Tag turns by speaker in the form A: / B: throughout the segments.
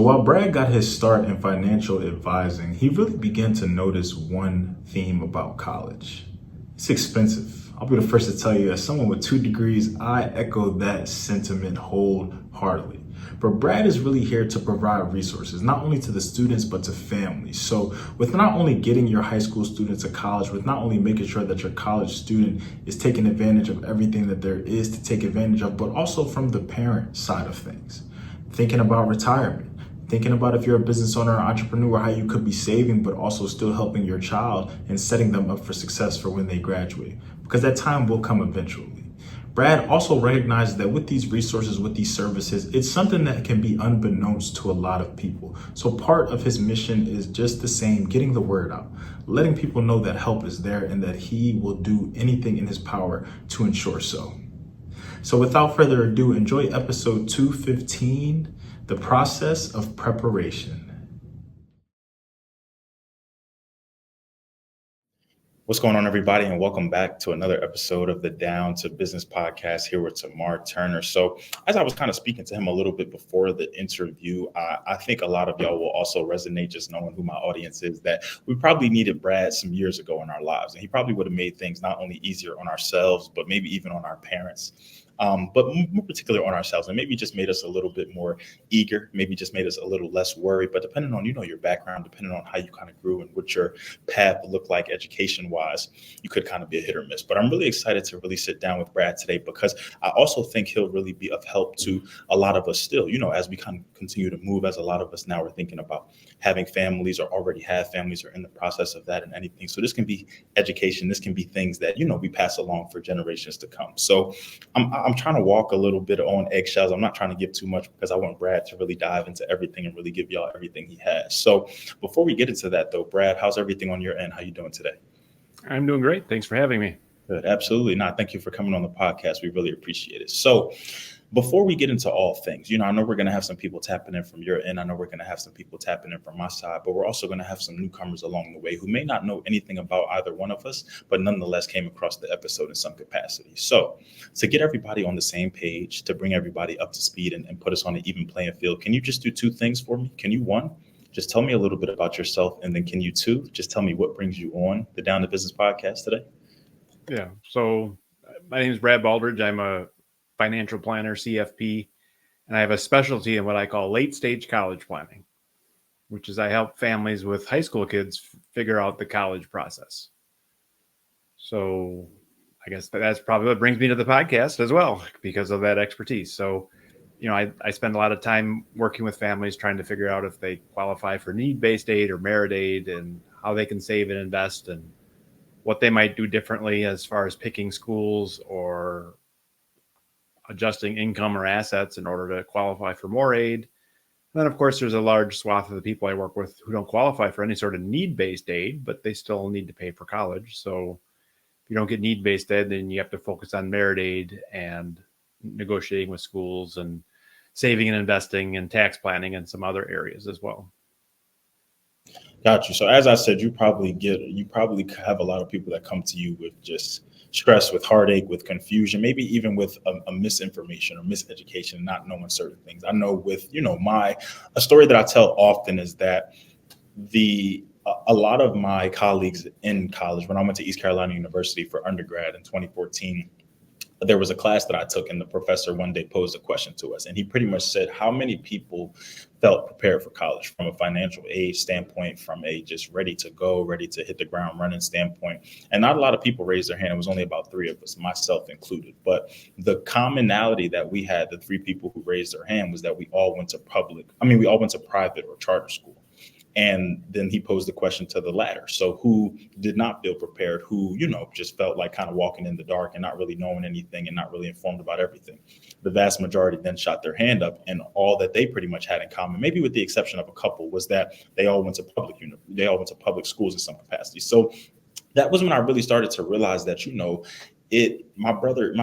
A: While Brad got his start in financial advising, he really began to notice one theme about college. It's expensive. I'll be the first to tell you, as someone with 2 degrees, I echo that sentiment wholeheartedly. But Brad is really here to provide resources, not only to the students, but to families. So, with not only getting your high school student to college, with not only making sure that your college student is taking advantage of everything that there is to take advantage of, but also from the parent side of things, thinking about retirement, thinking about if you're a business owner or entrepreneur, how you could be saving, but also still helping your child and setting them up for success for when they graduate, because that time will come eventually. Brad also recognizes that with these resources, with these services, it's something that can be unbeknownst to a lot of people. So part of his mission is just the same, getting the word out, letting people know that help is there and that he will do anything in his power to ensure so. So without further ado, enjoy episode 215, The Process of Preparation. What's going on, everybody, and welcome back to another episode of the Down to Business podcast here with Tamar Turner. So as I was kind of speaking to him a little bit before the interview, I think a lot of y'all will also resonate just knowing who my audience is, that we probably needed Brad some years ago in our lives, and he probably would have made things not only easier on ourselves, but maybe even on our parents. But more particularly on ourselves, and maybe just made us a little bit more eager, maybe just made us a little less worried. But depending on, your background, depending on how you kind of grew and what your path looked like education wise, you could kind of be a hit or miss. But I'm really excited to really sit down with Brad today, because I also think he'll really be of help to a lot of us still, as we kind of continue to move, as a lot of us now are thinking about having families or already have families or in the process of that and anything. So this can be education. This can be things that, we pass along for generations to come. So I'm trying to walk a little bit on eggshells. I'm not trying to give too much, because I want Brad to really dive into everything and really give y'all everything he has. So before we get into that though, Brad, how's everything on your end? How you doing today?
B: I'm doing great. Thanks for having me.
A: Good. Absolutely. No, thank you for coming on the podcast. We really appreciate it. So before we get into all things, I know we're going to have some people tapping in from your end. I know we're going to have some people tapping in from my side, but we're also going to have some newcomers along the way who may not know anything about either one of us, but nonetheless came across the episode in some capacity. So to get everybody on the same page, to bring everybody up to speed and put us on an even playing field, can you just do two things for me? Can you, one, just tell me a little bit about yourself, and then can you, two, just tell me what brings you on the Down to Business podcast today?
B: Yeah. So my name is Brad Baldridge. I'm a financial planner, CFP, and I have a specialty in what I call late stage college planning, which is I help families with high school kids figure out the college process. So I guess that's probably what brings me to the podcast as well, because of that expertise. So, I spend a lot of time working with families trying to figure out if they qualify for need-based aid or merit aid, and how they can save and invest, and what they might do differently as far as picking schools or adjusting income or assets in order to qualify for more aid. And then, of course, there's a large swath of the people I work with who don't qualify for any sort of need-based aid, but they still need to pay for college. So if you don't get need-based aid, then you have to focus on merit aid and negotiating with schools and saving and investing and tax planning and some other areas as well.
A: Got you. So as I said, you probably have a lot of people that come to you with just stress, with heartache, with confusion, maybe even with a misinformation or miseducation, not knowing certain things. I know with, a story that I tell often is that a lot of my colleagues in college, when I went to East Carolina University for undergrad in 2014, there was a class that I took, and the professor one day posed a question to us, and he pretty much said, how many people felt prepared for college from a financial aid standpoint, from a just ready to go, ready to hit the ground running standpoint? And not a lot of people raised their hand. It was only about 3 of us, myself included. But the commonality that we had, the 3 people who raised their hand, was that we all went to private or charter school. And then he posed the question to the latter. So who did not feel prepared, who, just felt like kind of walking in the dark and not really knowing anything and not really informed about everything? The vast majority then shot their hand up, and all that they pretty much had in common, maybe with the exception of a couple, was that they all went to public schools in some capacity. So that was when I really started to realize that, my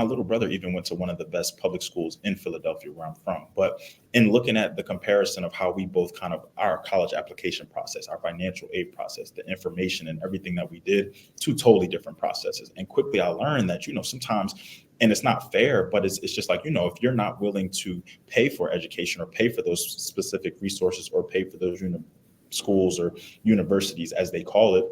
A: little brother even went to one of the best public schools in Philadelphia where I'm from. But in looking at the comparison of how we both kind of our college application process, our financial aid process, the information and everything that we did, two totally different processes. And quickly I learned that, sometimes, and it's not fair, but it's just like, if you're not willing to pay for education or pay for those specific resources or pay for those schools or universities as they call it,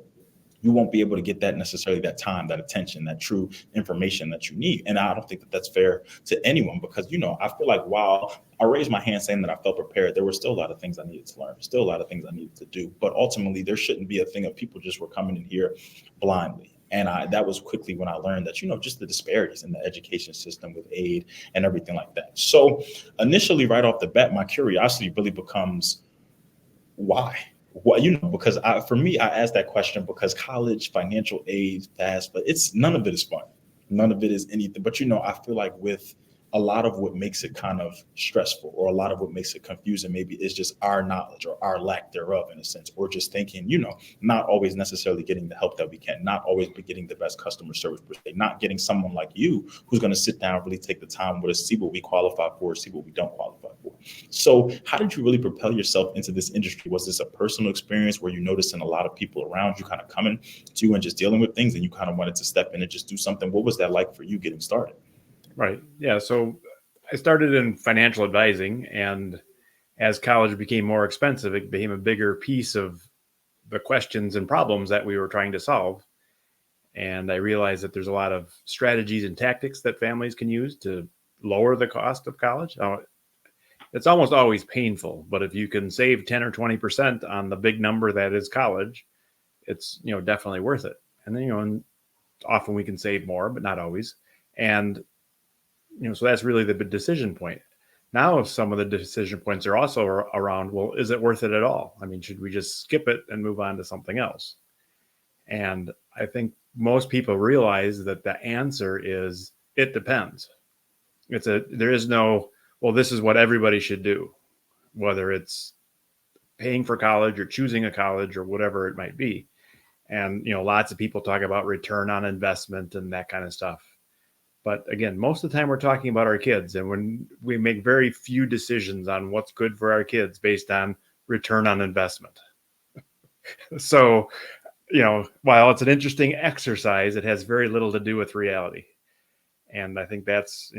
A: you won't be able to get that necessarily that time, that attention, that true information that you need. And I don't think that that's fair to anyone because, I feel like while I raised my hand saying that I felt prepared, there were still a lot of things I needed to learn, still a lot of things I needed to do. But ultimately, there shouldn't be a thing of people just were coming in here blindly. And that was quickly when I learned that, just the disparities in the education system with aid and everything like that. So initially, right off the bat, my curiosity really becomes why? Well, because for me, I asked that question because college, financial aid, fast, but it's none of it is fun. None of it is anything. But I feel like with a lot of what makes it kind of stressful or a lot of what makes it confusing maybe is just our knowledge or our lack thereof in a sense, or just thinking, not always necessarily getting the help that we can, not always be getting the best customer service per se, not getting someone like you who's going to sit down, really take the time with us, see what we qualify for, see what we don't qualify for. So how did you really propel yourself into this industry? Was this a personal experience where you noticing a lot of people around you kind of coming to you and just dealing with things and you kind of wanted to step in and just do something? What was that like for you getting started?
B: Right. Yeah. So I started in financial advising, and as college became more expensive, it became a bigger piece of the questions and problems that we were trying to solve. And I realized that there's a lot of strategies and tactics that families can use to lower the cost of college. Now, it's almost always painful, but if you can save 10 or 20% on the big number that is college, it's, definitely worth it. And then, and often we can save more, but not always. And so that's really the decision point. Now, if some of the decision points are also around, well, is it worth it at all? I mean, should we just skip it and move on to something else? And I think most people realize that the answer is it depends. There is no, well, this is what everybody should do, whether it's paying for college or choosing a college or whatever it might be. And, lots of people talk about return on investment and that kind of stuff. But again, most of the time we're talking about our kids, and when we make very few decisions on what's good for our kids based on return on investment. So, while it's an interesting exercise, it has very little to do with reality. And I think that's,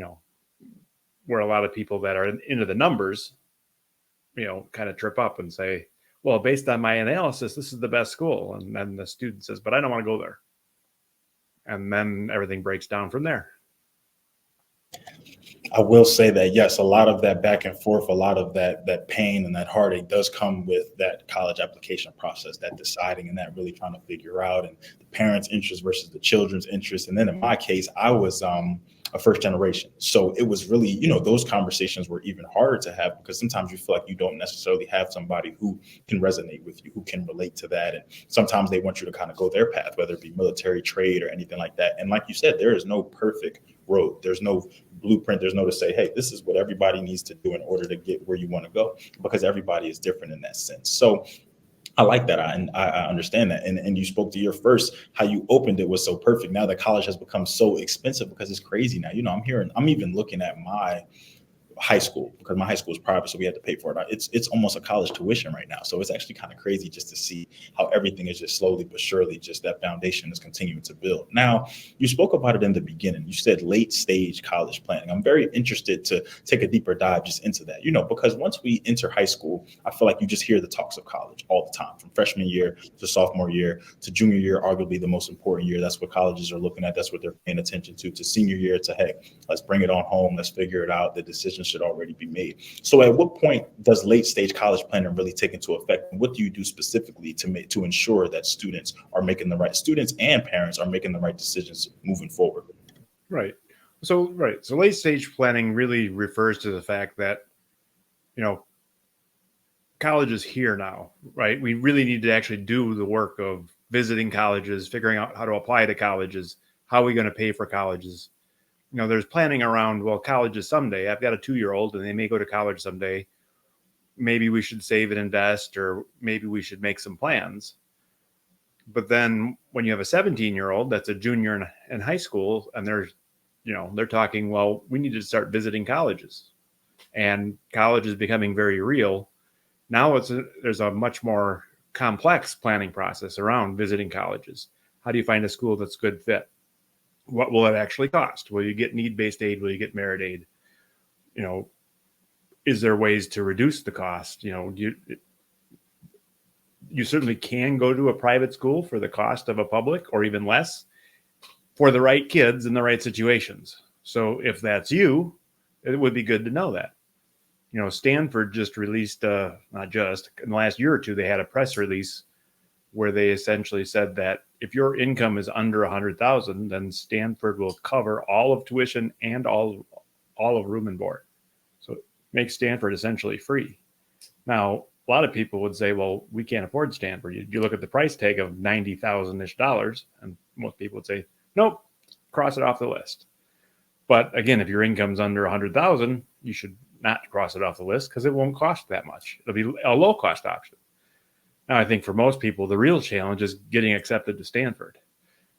B: where a lot of people that are into the numbers, kind of trip up and say, well, based on my analysis, this is the best school. And then the student says, but I don't want to go there. And then everything breaks down from there.
A: I will say that, yes, a lot of that back and forth, a lot of that pain and that heartache does come with that college application process, that deciding and that really trying to figure out and the parents' interest versus the children's interest. And then in my case, I was a first generation. So it was really, those conversations were even harder to have because sometimes you feel like you don't necessarily have somebody who can resonate with you, who can relate to that. And sometimes they want you to kind of go their path, whether it be military, trade, or anything like that. And like you said, there is no perfect road. There's no blueprint. There's no to say, hey, this is what everybody needs to do in order to get where you want to go, because everybody is different in that sense. So I like that. I understand that. And you spoke to your first, how you opened it was so perfect. Now that college has become so expensive because it's crazy now. I'm even looking at my high school because my high school is private, so we had to pay for it. It's almost a college tuition right now. So it's actually kind of crazy just to see how everything is just slowly but surely, just that foundation is continuing to build. Now, you spoke about it in the beginning. You said late stage college planning. I'm very interested to take a deeper dive just into that, because once we enter high school, I feel like you just hear the talks of college all the time, from freshman year to sophomore year to junior year, arguably the most important year. That's what colleges are looking at. That's what they're paying attention to senior year, to, hey, let's bring it on home. Let's figure it out. The decisions should already be made. So at what point does late stage college planning really take into effect? And what do you do specifically to ensure that students and parents are making the right decisions moving forward?
B: Right. So late stage planning really refers to the fact that, college is here now, right? We really need to actually do the work of visiting colleges, figuring out how to apply to colleges, how are we going to pay for colleges. There's planning around, well, college is someday. I've got a 2-year-old and they may go to college someday. Maybe we should save and invest, or maybe we should make some plans. But then when you have a 17-year-old that's a junior in high school, and they're talking, well, we need to start visiting colleges, and college is becoming very real. Now there's a much more complex planning process around visiting colleges. How do you find a school that's good fit? What will it actually cost? Will you get need-based aid? Will you get merit aid? Is there ways to reduce the cost? You certainly can go to a private school for the cost of a public, or even less, for the right kids in the right situations. So if that's you, it would be good to know that. Stanford just released, not just, in the last year or two, they had a press release where they essentially said that if your income is under 100,000, then Stanford will cover all of tuition and all of room and board. So it makes Stanford essentially free. Now, a lot of people would say, well, we can't afford Stanford. You look at the price tag of $90,000-ish, and most people would say, nope, cross it off the list. But again, if your income's under 100,000, you should not cross it off the list because it won't cost that much. It'll be a low cost option. Now, I think for most people, the real challenge is getting accepted to Stanford.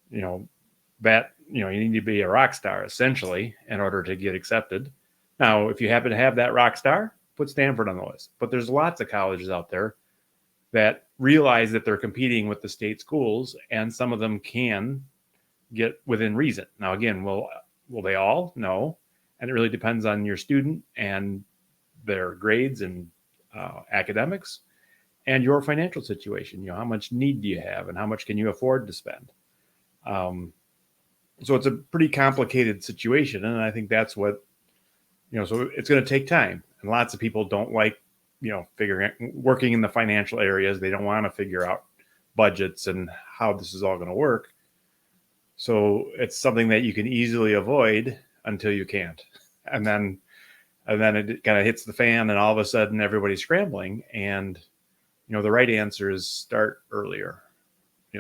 B: You need to be a rock star essentially in order to get accepted. Now, if you happen to have that rock star, put Stanford on the list. But there's lots of colleges out there that realize that they're competing with the state schools, and some of them can get within reason. Now, again, will they all? No. And it really depends on your student and their grades and academics and your financial situation. How much need do you have and how much can you afford to spend? So it's a pretty complicated situation. And I think that's what, so it's going to take time. And lots of people don't like, working in the financial areas. They don't want to figure out budgets and how this is all going to work. So it's something that you can easily avoid until you can't. And then it kind of hits the fan, and all of a sudden everybody's scrambling. And, the right answer is start earlier.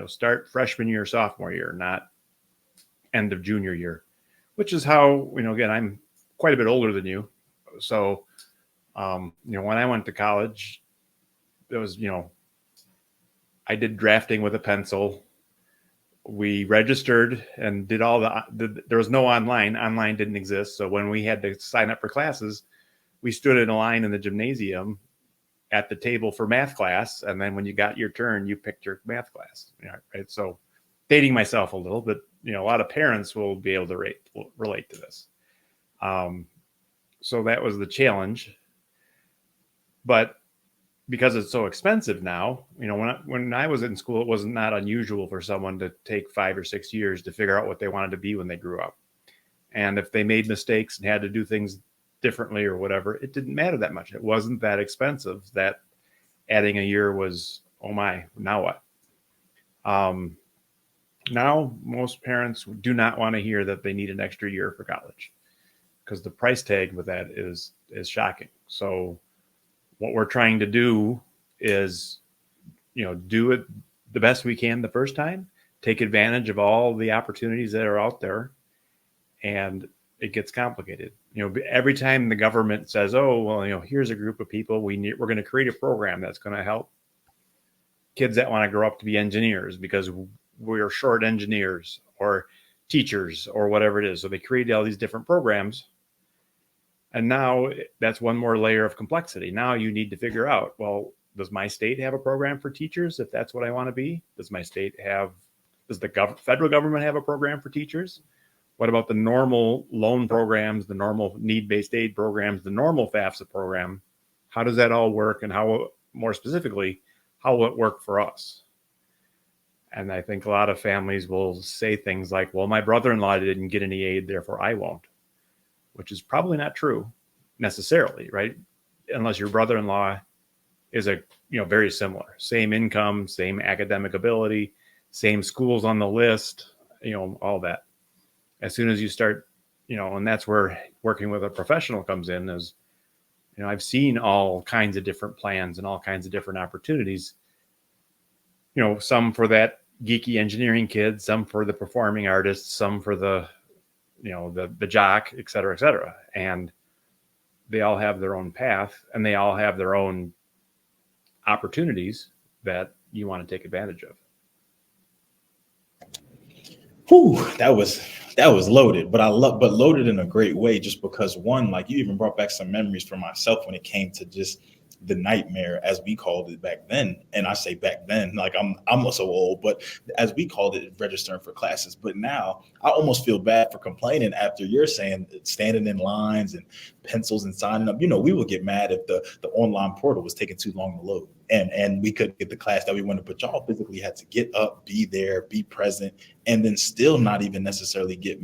B: Start freshman year, sophomore year, not end of junior year, which is how, again, I'm quite a bit older than you. So, when I went to college, it was, I did drafting with a pencil. We registered and did there was no online. Online didn't exist. So when we had to sign up for classes, we stood in a line in the gymnasium at the table for math class. And then when you got your turn, you picked your math class. Right. So dating myself a little, but a lot of parents will be able to relate to this. So that was the challenge. But because it's so expensive now, when I was in school, it was not unusual for someone to take 5 or 6 years to figure out what they wanted to be when they grew up. And if they made mistakes and had to do things differently or whatever, it didn't matter that much. It wasn't that expensive that adding a year was, oh my, now what? Now most parents do not want to hear that they need an extra year for college because the price tag with that is shocking. So what we're trying to do is, do it the best we can the first time, take advantage of all the opportunities that are out there, and it gets complicated. Every time the government says, oh, well, here's a group of people we're going to create a program that's going to help kids that want to grow up to be engineers because we're short engineers or teachers or whatever it is. So they create all these different programs. And now that's one more layer of complexity. Now you need to figure out, well, does my state have a program for teachers if that's what I want to be? Does the federal government have a program for teachers? What about the normal loan programs, the normal need-based aid programs, the normal FAFSA program? How does that all work? And how, more specifically, how will it work for us? And I think a lot of families will say things like, well, my brother-in-law didn't get any aid, therefore I won't. Which is probably not true necessarily, right? Unless your brother-in-law is very similar, same income, same academic ability, same schools on the list, all that. As soon as you start, and that's where working with a professional comes in is, I've seen all kinds of different plans and all kinds of different opportunities, some for that geeky engineering kid, some for the performing artist, some for the jock, et cetera, and they all have their own path and they all have their own opportunities that you want to take advantage of.
A: Whew, that was loaded, but but loaded in a great way, just because one, like you even brought back some memories for myself when it came to just the nightmare as we called it back then. And I say back then, like I'm so old, but as we called it, registering for classes. But now I almost feel bad for complaining after you're saying standing in lines and pencils and signing up. We would get mad if the online portal was taking too long to load. And we couldn't get the class that we wanted, but y'all physically had to get up, be there, be present, and then still not even necessarily get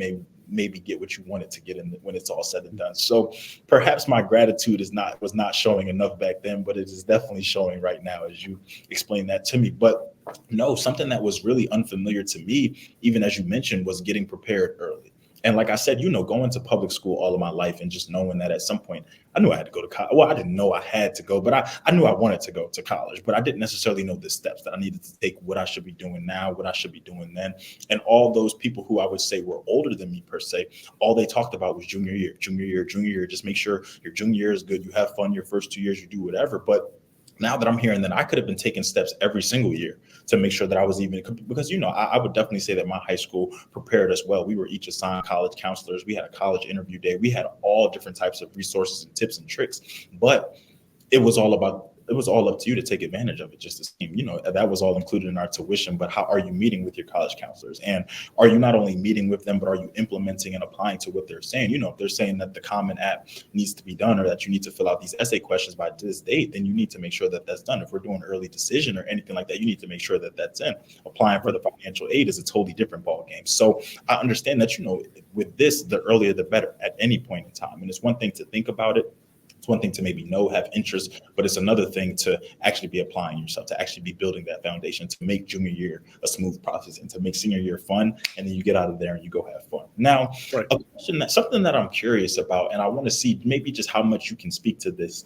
A: maybe get what you wanted to get in when it's all said and done. So perhaps my gratitude was not showing enough back then, but it is definitely showing right now as you explain that to me. But no, something that was really unfamiliar to me, even as you mentioned, was getting prepared early. And like I said, going to public school all of my life and just knowing that at some point I knew I had to go to college. Well, I didn't know I had to go, but I knew I wanted to go to college, but I didn't necessarily know the steps that I needed to take, what I should be doing now, what I should be doing then. And all those people who I would say were older than me per se, all they talked about was junior year, junior year, junior year. Just make sure your junior year is good. You have fun your first 2 years, you do whatever. But now that I'm hearing that I could have been taking steps every single year to make sure that I was even, because I would definitely say that my high school prepared us well. We were each assigned college counselors. We had a college interview day. We had all different types of resources and tips and tricks. But it was all up to you to take advantage of it. Just the same, that was all included in our tuition. But how are you meeting with your college counselors? And are you not only meeting with them, but are you implementing and applying to what they're saying? If they're saying that the Common App needs to be done, or that you need to fill out these essay questions by this date, then you need to make sure that that's done. If we're doing early decision or anything like that, you need to make sure that that's in. Applying for the financial aid is a totally different ball game. So I understand that, with this, the earlier the better at any point in time. And it's one thing to think about it. It's one thing to maybe have interest, but it's another thing to actually be applying yourself, to actually be building that foundation, to make junior year a smooth process and to make senior year fun. And then you get out of there and you go have fun. Now,
B: Right.
A: a question something that I'm curious about, and I want to see maybe just how much you can speak to this.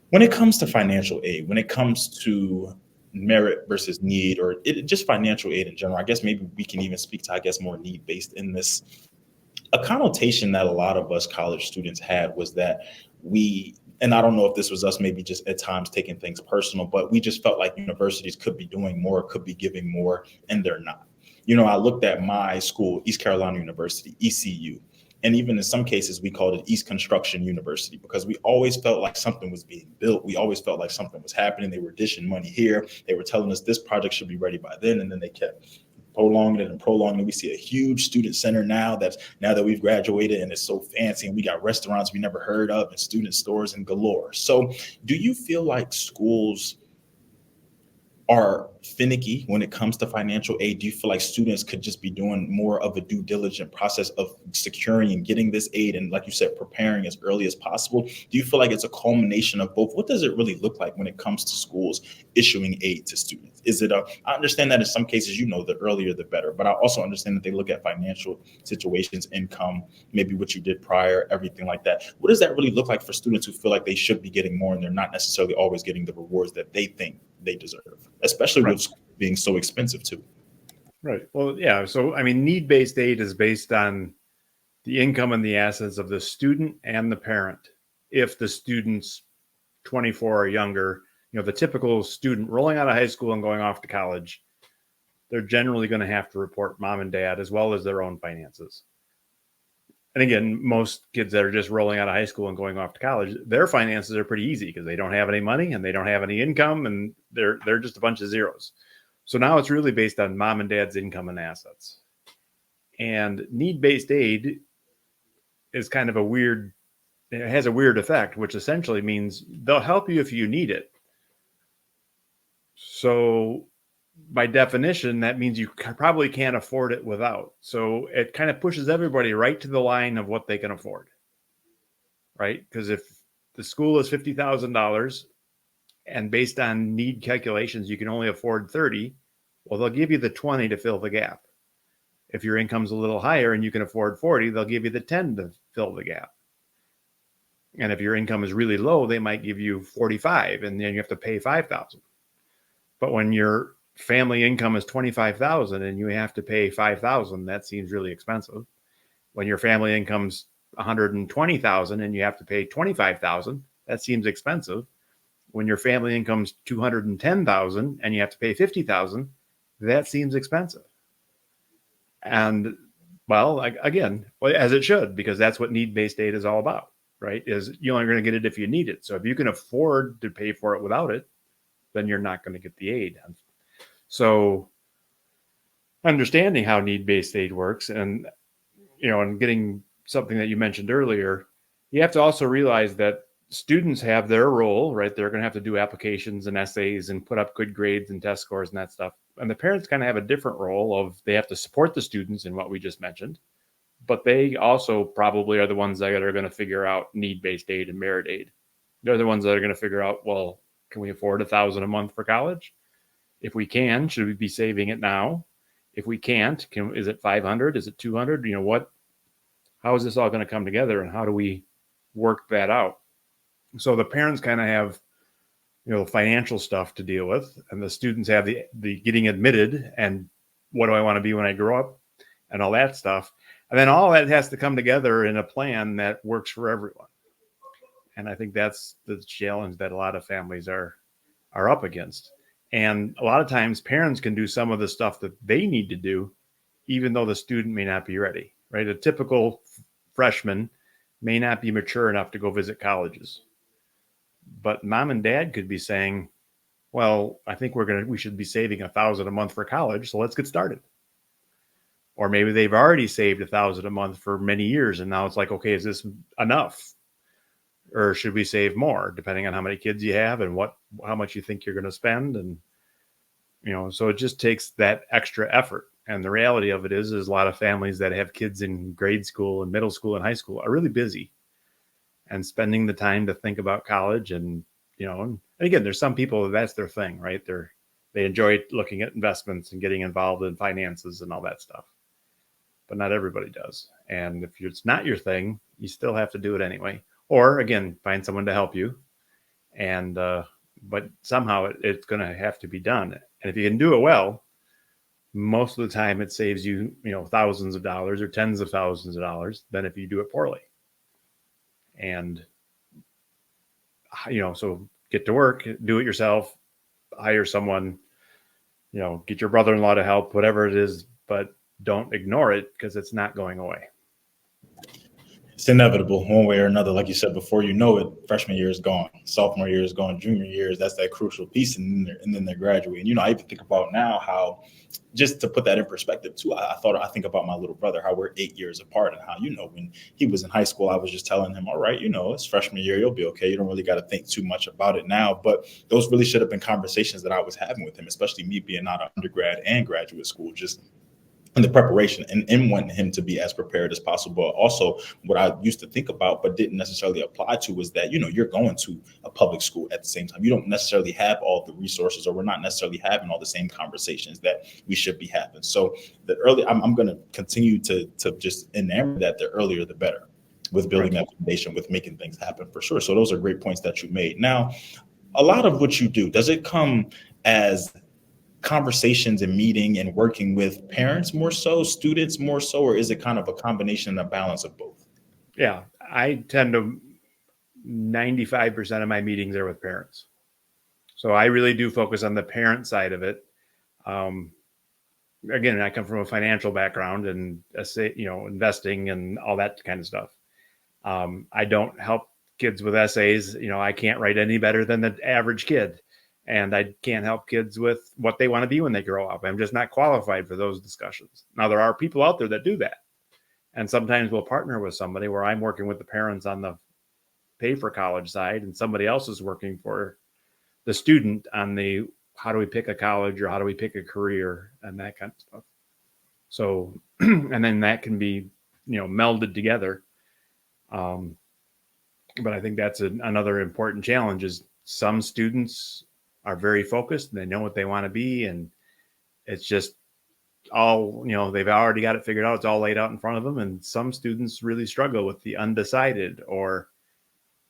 A: When it comes to financial aid, when it comes to merit versus need, or just financial aid in general, I guess maybe we can even speak to, more need based in this. A connotation that a lot of us college students had was that and I don't know if this was us maybe just at times taking things personal, but we just felt like universities could be doing more, could be giving more, and they're not. I looked at my school, East Carolina University, ECU, and even in some cases we called it East Construction University, because we always felt like something was being built. We always felt like something was happening. They were dishing money here. They were telling us this project should be ready by then, and then they kept prolonging it and prolonging it. We see a huge student center now that we've graduated, and it's so fancy, and we got restaurants we never heard of and student stores and galore. So do you feel like schools are finicky when it comes to financial aid? Do you feel like students could just be doing more of a due diligent process of securing and getting this aid, and like you said, preparing as early as possible? Do you feel like it's a culmination of both? What does it really look like when it comes to schools issuing aid to students? I understand that in some cases, the earlier the better, but I also understand that they look at financial situations, income, maybe what you did prior, everything like that. What does that really look like for students who feel like they should be getting more and they're not necessarily always getting the rewards that they think they deserve, especially
B: Right.
A: with school being so expensive too?
B: Right. Well, yeah. So, I mean, need-based aid is based on the income and the assets of the student and the parent. If the student's 24 or younger, the typical student rolling out of high school and going off to college, they're generally going to have to report mom and dad as well as their own finances. And again, most kids that are just rolling out of high school and going off to college, their finances are pretty easy because they don't have any money and they don't have any income, and they're just a bunch of zeros. So now it's really based on mom and dad's income and assets. And need-based aid is kind of it has a weird effect, which essentially means they'll help you if you need it. So by definition, that means you probably can't afford it without. So it kind of pushes everybody right to the line of what they can afford, right? Because if the school is $50,000 and based on need calculations, you can only afford 30, well, they'll give you the 20 to fill the gap. If your income's a little higher and you can afford 40, they'll give you the 10 to fill the gap. And if your income is really low, they might give you 45 and then you have to pay 5,000. But when your family income is 25,000 and you have to pay 5,000, that seems really expensive. When your family income's 120,000 and you have to pay 25,000, that seems expensive. When your family income's 210,000 and you have to pay 50,000, that seems expensive. And well, again, as it should, because that's what need-based aid is all about, right? Is you're only going to get it if you need it. So if you can afford to pay for it without it, then you're not going to get the aid. So understanding how need-based aid works, and and getting something that you mentioned earlier, you have to also realize that students have their role, right? They're going to have to do applications and essays and put up good grades and test scores and that stuff. And the parents kind of have a different role of they have to support the students in what we just mentioned, but they also probably are the ones that are going to figure out need-based aid and merit aid. They're the ones that are going to figure out, well, can we afford $1,000 a month for college? If we can, should we be saving it now? If we can't, is it 500? Is it 200? How is this all going to come together, and how do we work that out? So the parents kind of have, financial stuff to deal with, and the students have the getting admitted and what do I want to be when I grow up and all that stuff. And then all that has to come together in a plan that works for everyone. And I think that's the challenge that a lot of families are up against. And a lot of times parents can do some of the stuff that they need to do, even though the student may not be ready, right? A typical freshman may not be mature enough to go visit colleges. But mom and dad could be saying, well, I think we should be saving $1,000 a month for college. So let's get started. Or maybe they've already saved $1,000 a month for many years. And now it's like, okay, is this enough? Or should we save more, depending on how many kids you have and how much you think you're going to spend? And, so it just takes that extra effort. And the reality of it is a lot of families that have kids in grade school and middle school and high school are really busy and spending the time to think about college. And again, there's some people that's their thing, right? They enjoy looking at investments and getting involved in finances and all that stuff, but not everybody does. And if it's not your thing, you still have to do it anyway. Or again, find someone to help you. And, but somehow it's going to have to be done. And if you can do it well, most of the time it saves you, thousands of dollars or tens of thousands of dollars than if you do it poorly. And, so get to work, do it yourself, hire someone, get your brother-in-law to help, whatever it is, but don't ignore it because it's not going away.
A: It's inevitable one way or another. Like you said, before you know it, freshman year is gone, sophomore year is gone, junior year, that's that crucial piece. And then they're graduating. I even think about now how, just to put that in perspective too, I think about my little brother, how we're 8 years apart, and how, when he was in high school, I was just telling him, all right, it's freshman year, you'll be okay. You don't really got to think too much about it now. But those really should have been conversations that I was having with him, especially me being out of undergrad and graduate school, just in the preparation and wanting him to be as prepared as possible. Also, what I used to think about but didn't necessarily apply to was that, you're going to a public school at the same time. You don't necessarily have all the resources, or we're not necessarily having all the same conversations that we should be having. So I'm going to continue to just enamor that the earlier, the better, with building that foundation, with making things happen, for sure. So those are great points that you made. Now, a lot of what you do, does it come as conversations and meeting and working with parents more so, students more so, or is it kind of a combination and a balance of both?
B: Yeah, I tend to 95% of my meetings are with parents. So I really do focus on the parent side of it. Again, I come from a financial background and investing and all that kind of stuff. I don't help kids with essays. I can't write any better than the average kid. And I can't help kids with what they want to be when they grow up. I'm just not qualified for those discussions. Now, there are people out there that do that. And sometimes we'll partner with somebody where I'm working with the parents on the pay for college side, and somebody else is working for the student on the how do we pick a college or how do we pick a career and that kind of stuff. So, and then that can be, melded together. But I think that's another important challenge is some students are very focused and they know what they want to be. And it's just all, they've already got it figured out. It's all laid out in front of them. And some students really struggle with the undecided, or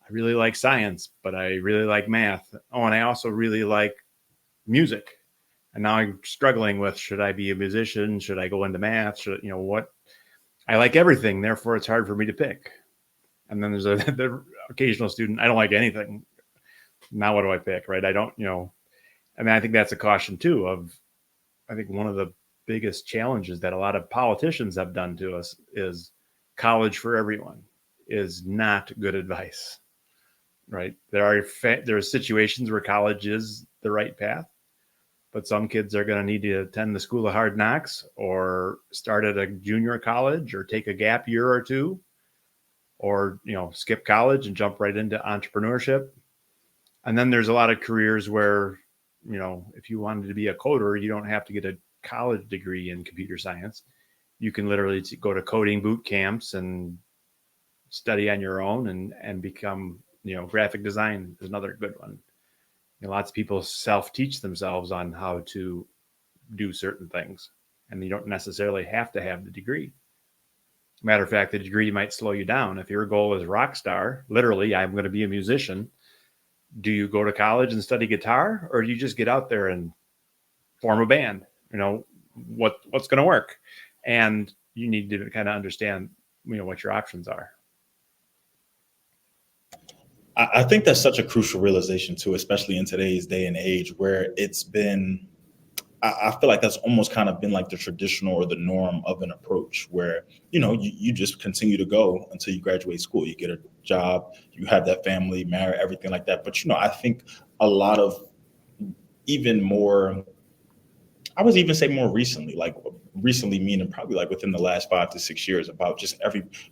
B: I really like science, but I really like math. Oh, and I also really like music. And now I'm struggling with, should I be a musician? Should I go into math? What? I like everything. Therefore, it's hard for me to pick. And then there's the occasional student, I don't like anything. Now what do I pick, right? I don't, and I think that's a caution too of, I think one of the biggest challenges that a lot of politicians have done to us is college for everyone is not good advice, right? There are situations where college is the right path, but some kids are going to need to attend the school of hard knocks or start at a junior college or take a gap year or two, or skip college and jump right into entrepreneurship. And then there's a lot of careers where if you wanted to be a coder, you don't have to get a college degree in computer science. You can literally go to coding boot camps and study on your own and become, graphic design is another good one. Lots of people self-teach themselves on how to do certain things, and you don't necessarily have to have the degree. Matter of fact, the degree might slow you down. If your goal is rock star, literally, I'm going to be a musician, do you go to college and study guitar, or do you just get out there and form a band? What's going to work? And you need to kind of understand, what your options are.
A: I think that's such a crucial realization too, especially in today's day and age where it's been. I feel like that's almost kind of been like the traditional or the norm of an approach where, you just continue to go until you graduate school, you get a job, you have that family, marry, everything like that. But, I think a lot of even more, I would even say more recently, like recently meaning probably like within the last 5 to 6 years, about just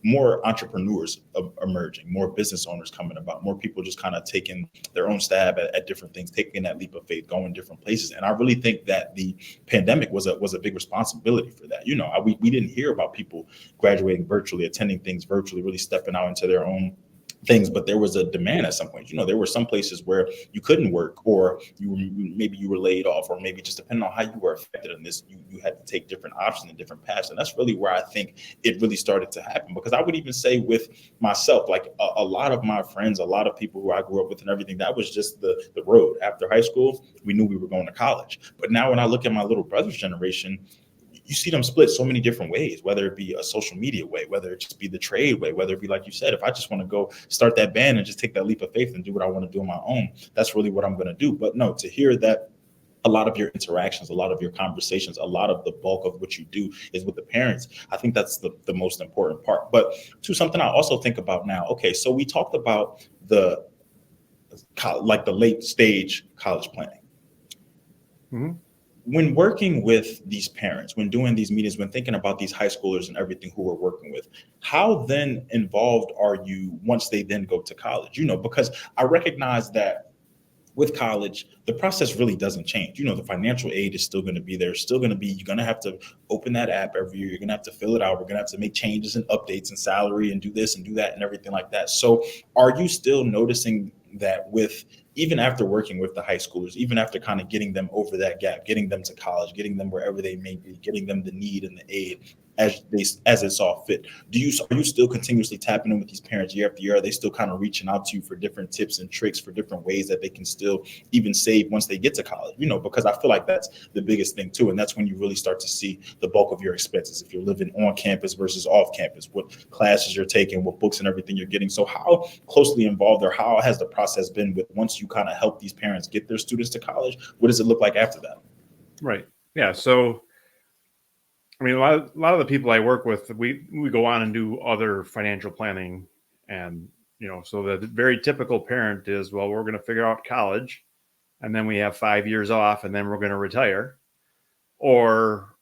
A: more entrepreneurs emerging, more business owners coming about, more people just kind of taking their own stab at different things, taking that leap of faith, going different places. And I really think that the pandemic was a big responsibility for that. We didn't hear about people graduating virtually, attending things virtually, really stepping out into their own things, but there was a demand at some point. There were some places where you couldn't work, or maybe you were laid off, or maybe just depending on how you were affected in this, you had to take different options and different paths. And that's really where I think it really started to happen. Because I would even say with myself, like a lot of my friends, a lot of people who I grew up with and everything, that was just the road. After high school, we knew we were going to college. But now when I look at my little brother's generation, you see them split so many different ways, whether it be a social media way, whether it just be the trade way, whether it be, like you said, if I just want to go start that band and just take that leap of faith and do what I want to do on my own, that's really what I'm going to do. But no, to hear that a lot of your interactions, a lot of your conversations, a lot of the bulk of what you do is with the parents, I think that's the most important part. But to something I also think about now, okay, so we talked about the late stage college planning.
B: Mm-hmm.
A: When working with these parents, when doing these meetings, when thinking about these high schoolers and everything who we're working with, how then involved are you once they then go to college? Because I recognize that with college, the process really doesn't change. The financial aid is still going to be there, still going to be, you're going to have to open that app every year. You're going to have to fill it out. We're going to have to make changes and updates and salary and do this and do that and everything like that. So are you still noticing that even after working with the high schoolers, even after kind of getting them over that gap, getting them to college, getting them wherever they may be, getting them the need and the aid as it's all fit, are you still continuously tapping in with these parents year after year? Are they still kind of reaching out to you for different tips and tricks, for different ways that they can still even save once they get to college? Because I feel like that's the biggest thing too. And that's when you really start to see the bulk of your expenses. If you're living on campus versus off campus, what classes you're taking, what books and everything you're getting. So how closely involved, or how has the process been with once you kind of help these parents get their students to college? What does it look like after that?
B: Right. Yeah. So, I mean, a lot of the people I work with, we go on and do other financial planning. And, so the very typical parent is, well, we're going to figure out college, and then we have 5 years off, and then we're going to retire. Or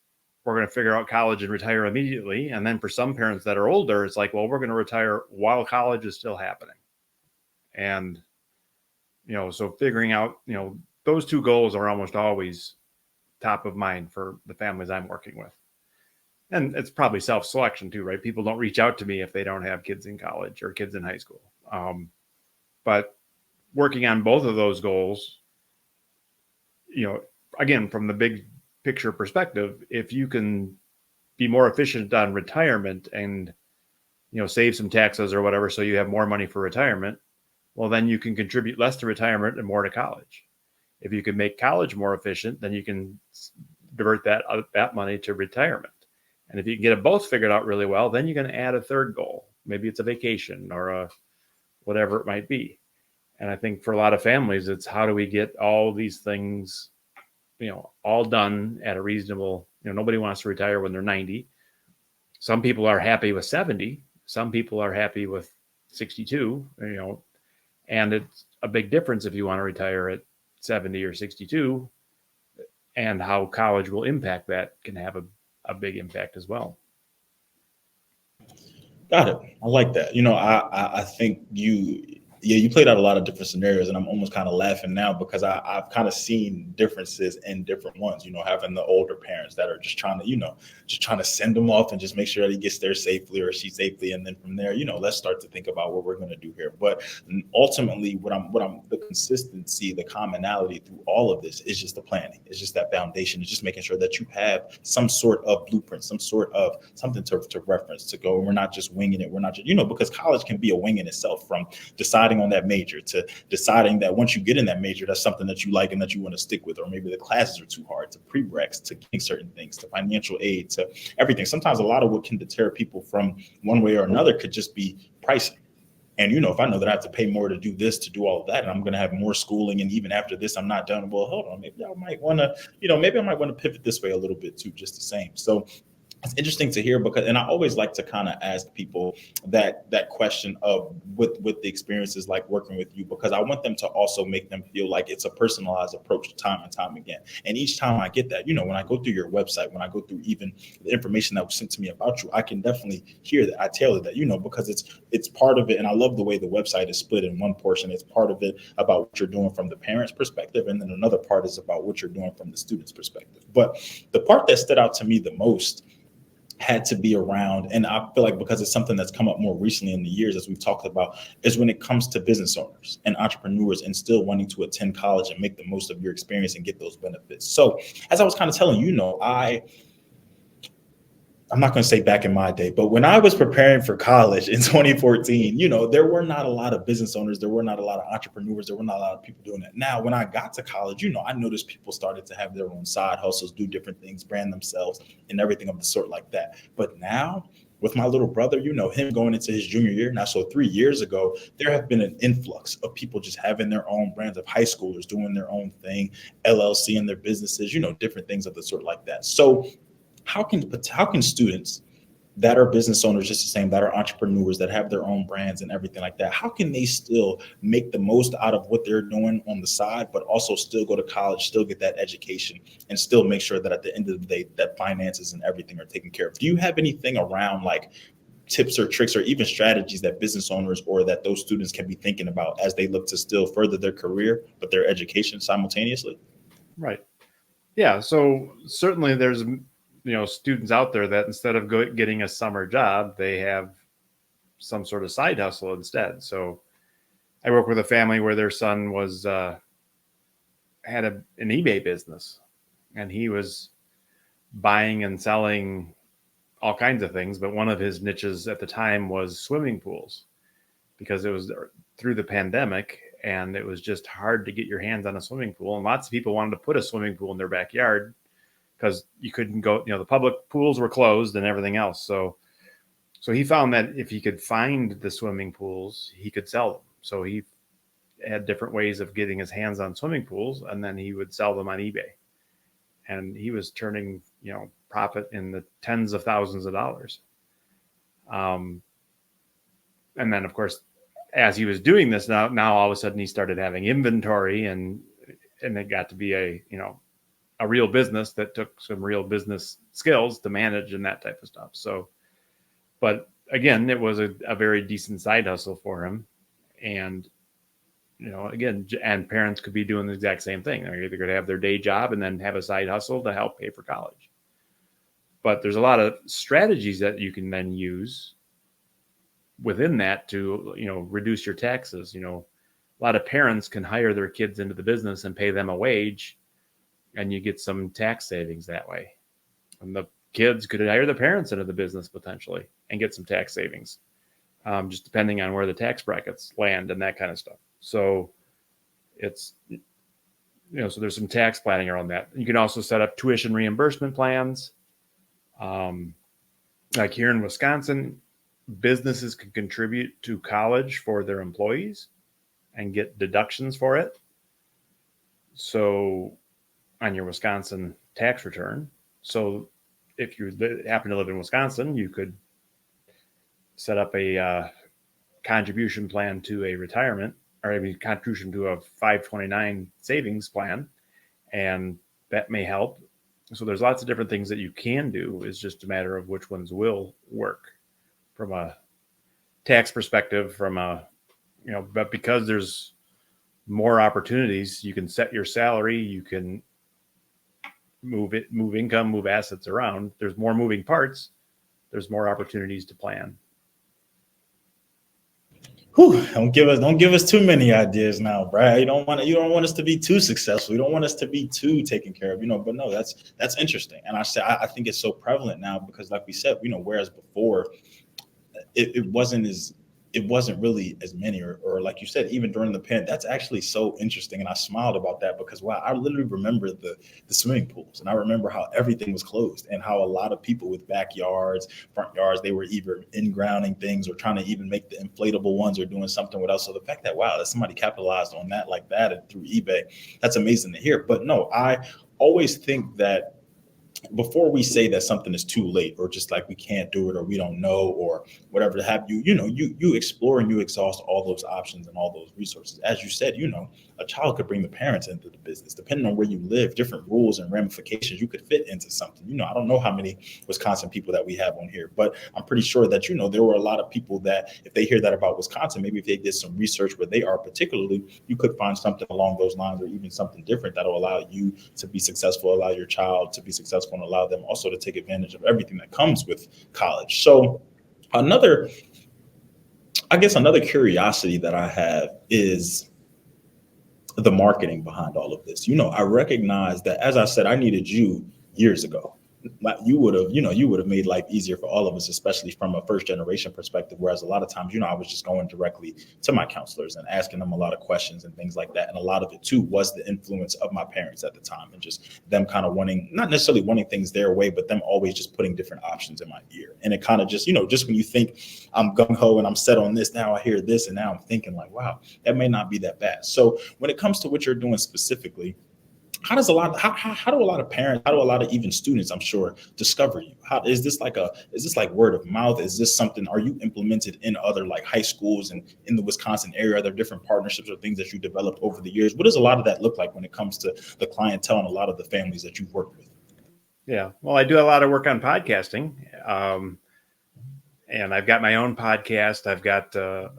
B: we're going to figure out college and retire immediately. And then for some parents that are older, it's like, well, we're going to retire while college is still happening. And, so figuring out, those two goals are almost always top of mind for the families I'm working with. And it's probably self-selection too, right? People don't reach out to me if they don't have kids in college or kids in high school. But working on both of those goals, again, from the big picture perspective, if you can be more efficient on retirement and, save some taxes or whatever, so you have more money for retirement, well, then you can contribute less to retirement and more to college. If you can make college more efficient, then you can divert that money to retirement. And if you can get both figured out really well, then you're going to add a third goal. Maybe it's a vacation or whatever it might be. And I think for a lot of families, it's how do we get all these things, all done at a reasonable Nobody wants to retire when they're 90. Some people are happy with 70. Some people are happy with 62, and it's a big difference if you want to retire at 70 or 62, and how college will impact that can have a big impact as well.
A: Got it. I like that. I think you played out a lot of different scenarios, and I'm almost kind of laughing now because I've kind of seen differences in different ones. Having the older parents that are just trying to, just trying to send them off and just make sure that he gets there safely or she safely, and then from there, let's start to think about what we're going to do here. But ultimately, the consistency, the commonality through all of this is just the planning. It's just that foundation. It's just making sure that you have some sort of blueprint, some sort of something to reference to go. We're not just winging it. We're not just, because college can be a wing in itself, from deciding on that major to deciding that once you get in that major, that's something that you like and that you want to stick with, or maybe the classes are too hard, to prereqs, to getting certain things, to financial aid, to everything. Sometimes a lot of what can deter people from one way or another could just be pricing. And, if I know that I have to pay more to do this, to do all of that, and I'm going to have more schooling, and even after this, I'm not done. Well, hold on, maybe I might want to pivot this way a little bit too, just the same. So it's interesting to hear, because, and I always like to kind of ask people that question of with the experiences like working with you, because I want them to also make them feel like it's a personalized approach time and time again. And each time I get that, when I go through your website, when I go through even the information that was sent to me about you, I can definitely hear that I tailored that, because it's part of it. And I love the way the website is split. In one portion, it's part of it about what you're doing from the parents' perspective, and then another part is about what you're doing from the student's perspective. But the part that stood out to me the most had to be around, and I feel like because it's something that's come up more recently in the years, as we've talked about, is when it comes to business owners and entrepreneurs and still wanting to attend college and make the most of your experience and get those benefits. So as I was kind of telling I'm not going to say back in my day, but when I was preparing for college in 2014, there were not a lot of business owners. There were not a lot of entrepreneurs. There were not a lot of people doing that. Now, when I got to college, I noticed people started to have their own side hustles, do different things, brand themselves, and everything of the sort like that. But now, with my little brother, him going into his junior year now, so 3 years ago, there have been an influx of people just having their own brands, of high schoolers doing their own thing, LLC in their businesses, different things of the sort like that. So how can students that are business owners, just the same, that are entrepreneurs, that have their own brands and everything like that, how can they still make the most out of what they're doing on the side, but also still go to college, still get that education, and still make sure that at the end of the day, that finances and everything are taken care of? Do you have anything around like tips or tricks or even strategies that business owners or that those students can be thinking about as they look to still further their career, but their education simultaneously?
B: Right. Yeah. So certainly there's students out there that instead of getting a summer job, they have some sort of side hustle instead. So I work with a family where their son was had an eBay business, and he was buying and selling all kinds of things. But one of his niches at the time was swimming pools, because it was through the pandemic and it was just hard to get your hands on a swimming pool. And lots of people wanted to put a swimming pool in their backyard because you couldn't go, the public pools were closed and everything else. So he found that if he could find the swimming pools, he could sell them. So he had different ways of getting his hands on swimming pools, and then he would sell them on eBay. And he was turning, profit in the tens of thousands of dollars. And then, of course, as he was doing this, now all of a sudden he started having inventory, and it got to be a real business that took some real business skills to manage and that type of stuff. So, but again, it was a very decent side hustle for him. And, again, and parents could be doing the exact same thing. They're either going to have their day job and then have a side hustle to help pay for college. But there's a lot of strategies that you can then use within that to, reduce your taxes. A lot of parents can hire their kids into the business and pay them a wage, and you get some tax savings that way. And the kids could hire the parents into the business potentially and get some tax savings, just depending on where the tax brackets land and that kind of stuff. So it's, so there's some tax planning around that. You can also set up tuition reimbursement plans. Like here in Wisconsin, businesses can contribute to college for their employees and get deductions for it. So on your Wisconsin tax return. So if you happen to live in Wisconsin, you could set up a contribution plan to a retirement, or I mean, contribution to a 529 savings plan, and that may help. So there's lots of different things that you can do. It's just a matter of which ones will work from a tax perspective, from a, but because there's more opportunities, you can set your salary, you can move income, move assets around. There's more moving parts. There's more opportunities to plan.
A: Whew, don't give us too many ideas now, Brad. You don't want us to be too successful. You don't want us to be too taken care of, but no, that's interesting. And I think it's so prevalent now because, like we said, whereas before it wasn't really as many, or like you said, even during the pandemic. That's actually so interesting, and I smiled about that because, wow, I literally remember the swimming pools, and I remember how everything was closed, and how a lot of people with backyards, front yards, they were either in grounding things or trying to even make the inflatable ones or doing something with else. So the fact that, wow, that somebody capitalized on that like that and through eBay, that's amazing to hear. But no, I always think that before we say that something is too late, or just like we can't do it, or we don't know, or whatever have you, you explore and you exhaust all those options and all those resources. As you said, a child could bring the parents into the business. Depending on where you live, different rules and ramifications, you could fit into something. I don't know how many Wisconsin people that we have on here, but I'm pretty sure that, there were a lot of people that if they hear that about Wisconsin, maybe if they did some research where they are particularly, you could find something along those lines, or even something different that'll allow you to be successful, allow your child to be successful, and allow them also to take advantage of everything that comes with college. So another curiosity that I have is the marketing behind all of this. I recognize that, as I said, I needed you years ago. You would have made life easier for all of us, especially from a first generation perspective. Whereas a lot of times, I was just going directly to my counselors and asking them a lot of questions and things like that. And a lot of it too was the influence of my parents at the time, and just them kind of not necessarily wanting things their way, but them always just putting different options in my ear. And it kind of just, just when you think I'm gung ho and I'm set on this, now I hear this, and now I'm thinking like, wow, that may not be that bad. So when it comes to what you're doing specifically, how do a lot of parents, how do a lot of even students, I'm sure, discover you? How is this like word of mouth? Is this something, are you implemented in other like high schools and in the Wisconsin area? Are there different partnerships or things that you developed over the years? What does a lot of that look like when it comes to the clientele and a lot of the families that you've worked with?
B: Yeah, well, I do a lot of work on podcasting, and I've got my own podcast. I've got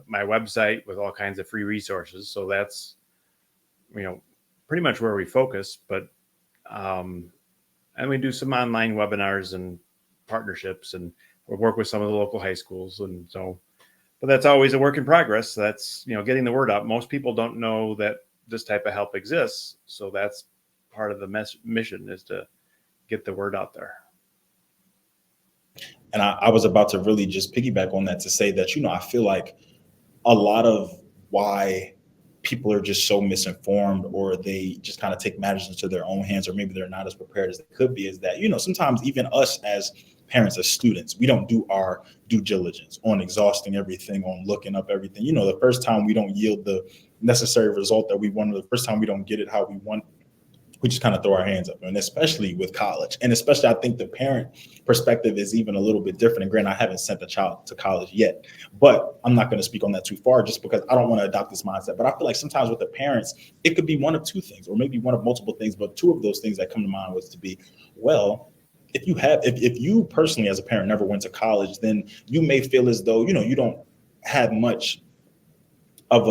B: my website with all kinds of free resources. So that's, pretty much where we focus, but and we do some online webinars and partnerships, and we work with some of the local high schools. And so, but that's always a work in progress. That's, getting the word out. Most people don't know that this type of help exists. So that's part of the mission, is to get the word out there.
A: And I was about to really just piggyback on that to say that, I feel like a lot of why people are just so misinformed, or they just kind of take matters into their own hands, or maybe they're not as prepared as they could be, is that, sometimes even us as parents, as students, we don't do our due diligence on exhausting everything, on looking up everything. The first time we don't yield the necessary result that we want, the first time we don't get it how we want, we just kind of throw our hands up. And especially with college, and especially I think the parent perspective is even a little bit different. And granted, I haven't sent a child to college yet, but I'm not going to speak on that too far, just because I don't want to adopt this mindset. But I feel like sometimes with the parents, it could be one of two things, or maybe one of multiple things, but two of those things that come to mind was to be, well, if you personally as a parent never went to college, then you may feel as though, you don't have much of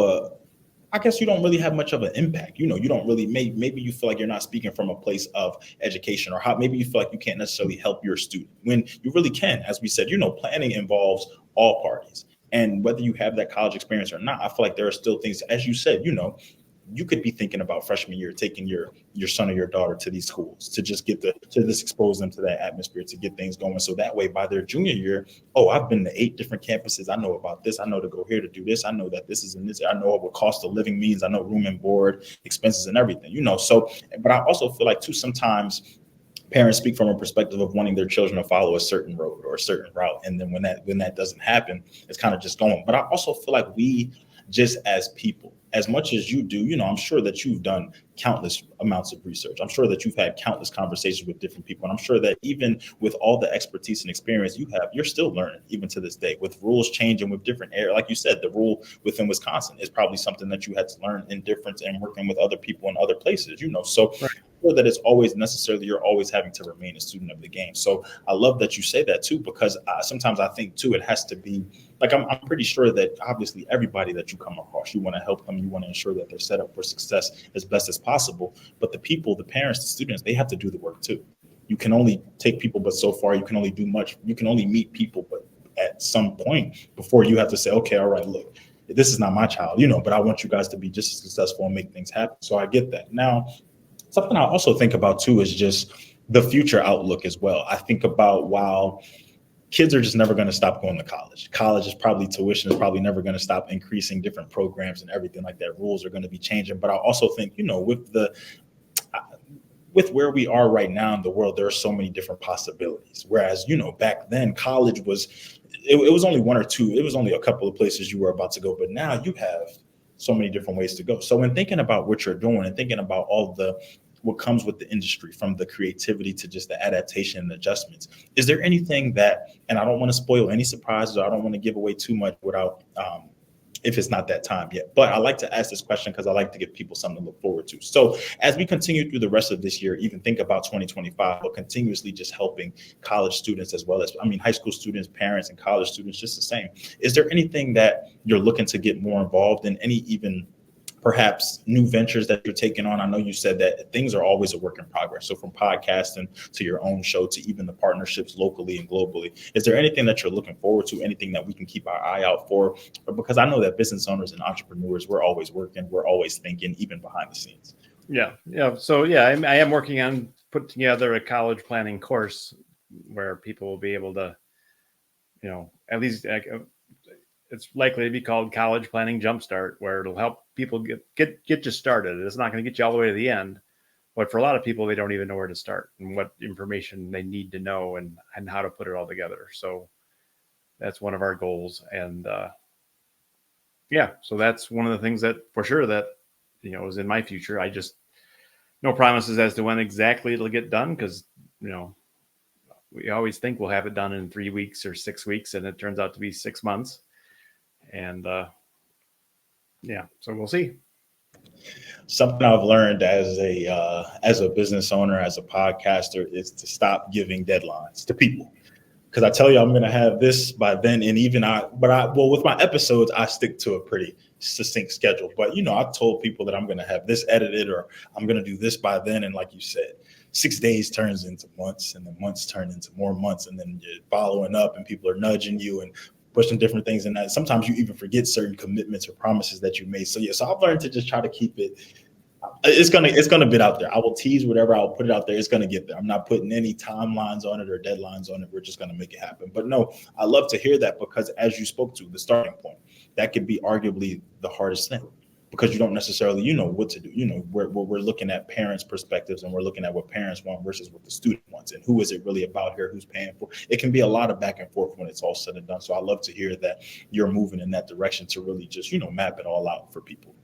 A: you don't really have much of an impact. You don't really, maybe you feel like you're not speaking from a place of education, or how maybe you feel like you can't necessarily help your student, when you really can. As we said, planning involves all parties. And whether you have that college experience or not, I feel like there are still things, as you said, you could be thinking about freshman year, taking your son or your daughter to these schools to just expose them to that atmosphere, to get things going. So that way, by their junior year, oh, I've been to 8 different campuses. I know about this. I know to go here to do this. I know that this is in this. I know what cost of living means. I know room and board expenses and everything, So, but I also feel like too, sometimes parents speak from a perspective of wanting their children to follow a certain road or a certain route. And then when that doesn't happen, it's kind of just going. But I also feel like we, just as people, as much as you do, I'm sure that you've done countless amounts of research. I'm sure that you've had countless conversations with different people. And I'm sure that even with all the expertise and experience you have, you're still learning even to this day with rules changing with different areas. Like you said, the rule within Wisconsin is probably something that you had to learn in difference and working with other people in other places, So
B: Right.
A: that it's always necessarily you're always having to remain a student of the game. So I love that you say that too, because sometimes I think too it has to be like I'm pretty sure that obviously everybody that you come across, you want to help them, you want to ensure that they're set up for success as best as possible. But the people, the parents, the students, they have to do the work too. You can only take people but so far. You can only do much. You can only meet people but at some point before you have to say, okay, all right, look, this is not my child, but I want you guys to be just as successful and make things happen. So I get that. Now, something I also think about too is just the future outlook as well. I think about, wow, kids are just never going to stop going to college. College is probably tuition is probably never going to stop increasing, different programs and everything like that. Rules are going to be changing. But I also think, with where we are right now in the world, there are so many different possibilities. Whereas, back then college was, it was only one or two, it was only a couple of places you were about to go. But now you have so many different ways to go. So when thinking about what you're doing and thinking about all the what comes with the industry, from the creativity to just the adaptation and adjustments, is there anything that, and I don't want to spoil any surprises, or I don't want to give away too much without if it's not that time yet. But I like to ask this question because I like to give people something to look forward to. So as we continue through the rest of this year, even think about 2025, but continuously just helping college students as well as, high school students, parents, and college students just the same. Is there anything that you're looking to get more involved in, any even perhaps new ventures that you're taking on? I know you said that things are always a work in progress. So from podcasting to your own show to even the partnerships locally and globally, is there anything that you're looking forward to, anything that we can keep our eye out for? Because I know that business owners and entrepreneurs, we're always working, we're always thinking, even behind the scenes.
B: Yeah. So I am working on putting together a college planning course where people will be able to, at least it's likely to be called College Planning Jumpstart, where it'll help people get you started. It's not going to get you all the way to the end, but for a lot of people, they don't even know where to start and what information they need to know and how to put it all together. So that's one of our goals. And so that's one of the things that for sure that, is in my future. I just, no promises as to when exactly it'll get done, because, we always think we'll have it done in 3 weeks or 6 weeks, and it turns out to be 6 months. And so we'll see.
A: Something I've learned as a business owner, as a podcaster, is to stop giving deadlines to people. Because I tell you, I'm going to have this by then, and with my episodes, I stick to a pretty succinct schedule. But I've told people that I'm going to have this edited, or I'm going to do this by then, and like you said, 6 days turns into months, and then months turn into more months, and then you're following up, and people are nudging you and pushing different things. And that sometimes you even forget certain commitments or promises that you made. So I've learned to just try to keep it. It's gonna be out there. I will tease whatever. I'll put it out there. It's gonna get there. I'm not putting any timelines on it or deadlines on it. We're just gonna make it happen. But no, I love to hear that, because as you spoke to, the starting point, that could be arguably the hardest thing, because you don't necessarily what to do. We're looking at parents' perspectives, and we're looking at what parents want versus what the student wants, and who is it really about here, who's paying for it. Can be a lot of back and forth when it's all said and done. So I love to hear that you're moving in that direction to really just map it all out for people.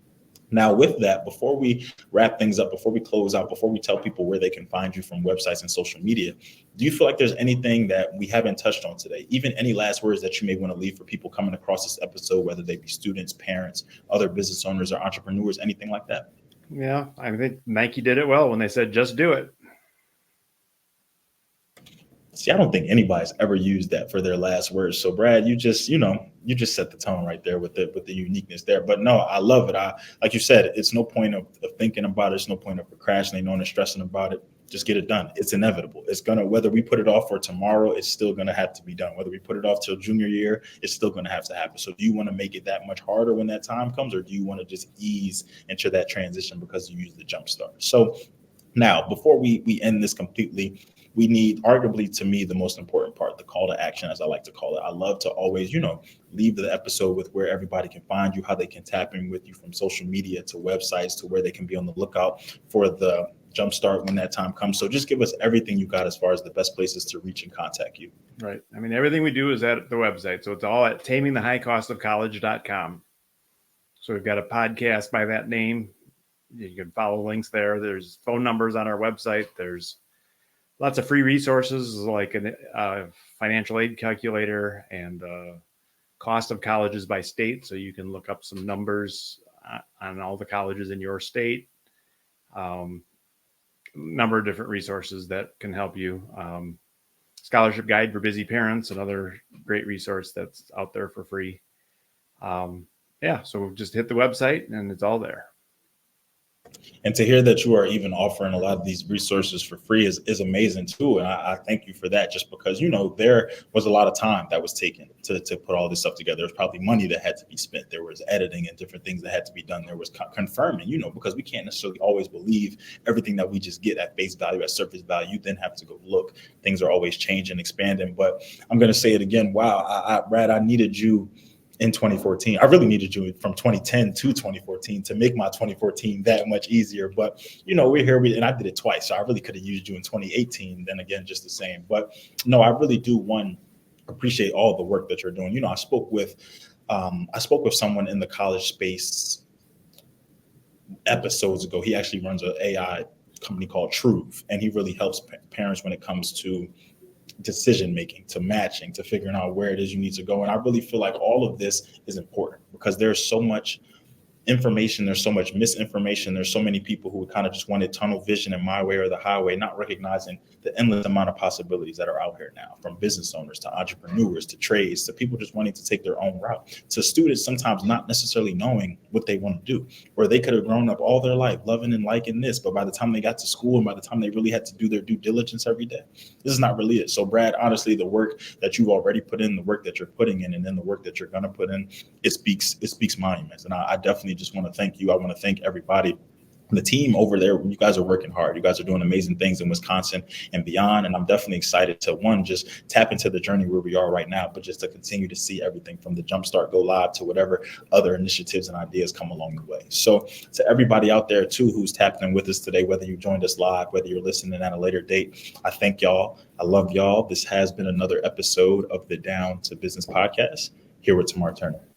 A: Now, with that, before we wrap things up, before we close out, before we tell people where they can find you from websites and social media, do you feel like there's anything that we haven't touched on today? Even any last words that you may want to leave for people coming across this episode, whether they be students, parents, other business owners, or entrepreneurs, anything like that?
B: Yeah, I think Nike did it well when they said, just do it.
A: See, I don't think anybody's ever used that for their last words. So Brad, you just set the tone right there with the uniqueness there. But no, I love it. Like you said, it's no point of thinking about it. It's no point of procrastinating on and stressing about it. Just get it done. It's inevitable. It's whether we put it off for tomorrow, it's still gonna have to be done. Whether we put it off till junior year, it's still gonna have to happen. So do you want to make it that much harder when that time comes, or do you want to just ease into that transition because you use the jump start? So now, before we end this completely, we need, arguably to me, the most important part, the call to action, as I like to call it. I love to always, leave the episode with where everybody can find you, how they can tap in with you, from social media to websites to where they can be on the lookout for the Jumpstart when that time comes. So just give us everything you got as far as the best places to reach and contact you.
B: Right. Everything we do is at the website. So it's all at tamingthehighcostofcollege.com. So we've got a podcast by that name. You can follow links there. There's phone numbers on our website. There's lots of free resources like a financial aid calculator and cost of colleges by state. So you can look up some numbers on all the colleges in your state. Number of different resources that can help you. Scholarship guide for busy parents, another great resource that's out there for free. So just hit the website and it's all there.
A: And to hear that you are even offering a lot of these resources for free is amazing too. And I thank you for that, just because, there was a lot of time that was taken to put all this stuff together. There was probably money that had to be spent. There was editing and different things that had to be done. There was confirming, because we can't necessarily always believe everything that we just get at face value, at surface value. You then have to go look. Things are always changing, expanding. But I'm going to say it again. Wow, Brad, I needed you in 2014. I really needed you from 2010 to 2014 to make my 2014 that much easier. But, we're here, and I did it twice. So I really could have used you in 2018. Then again, just the same. But no, I really do, appreciate all the work that you're doing. I spoke with someone in the college space episodes ago. He actually runs an AI company called Truth, and he really helps parents when it comes to decision making, to matching, to figuring out where it is you need to go. And I really feel like all of this is important because there's so much information, there's so much misinformation, there's so many people who kind of just wanted tunnel vision in my way or the highway, not recognizing the endless amount of possibilities that are out here now, from business owners to entrepreneurs to trades to people just wanting to take their own route, to students sometimes not necessarily knowing what they want to do, or they could have grown up all their life loving and liking this, but by the time they got to school and by the time they really had to do their due diligence every day, this is not really it. So Brad, honestly, the work that you've already put in, the work that you're putting in, and then the work that you're going to put in, it speaks monuments. And I definitely just want to thank you. I want to thank everybody, the team over there. You guys are working hard. You guys are doing amazing things in Wisconsin and beyond. And I'm definitely excited to, just tap into the journey where we are right now, but just to continue to see everything from the Jumpstart Go Live to whatever other initiatives and ideas come along the way. So to everybody out there too, who's tapped in with us today, whether you joined us live, whether you're listening at a later date, I thank y'all. I love y'all. This has been another episode of the Down to Business podcast here with Tamar Turner.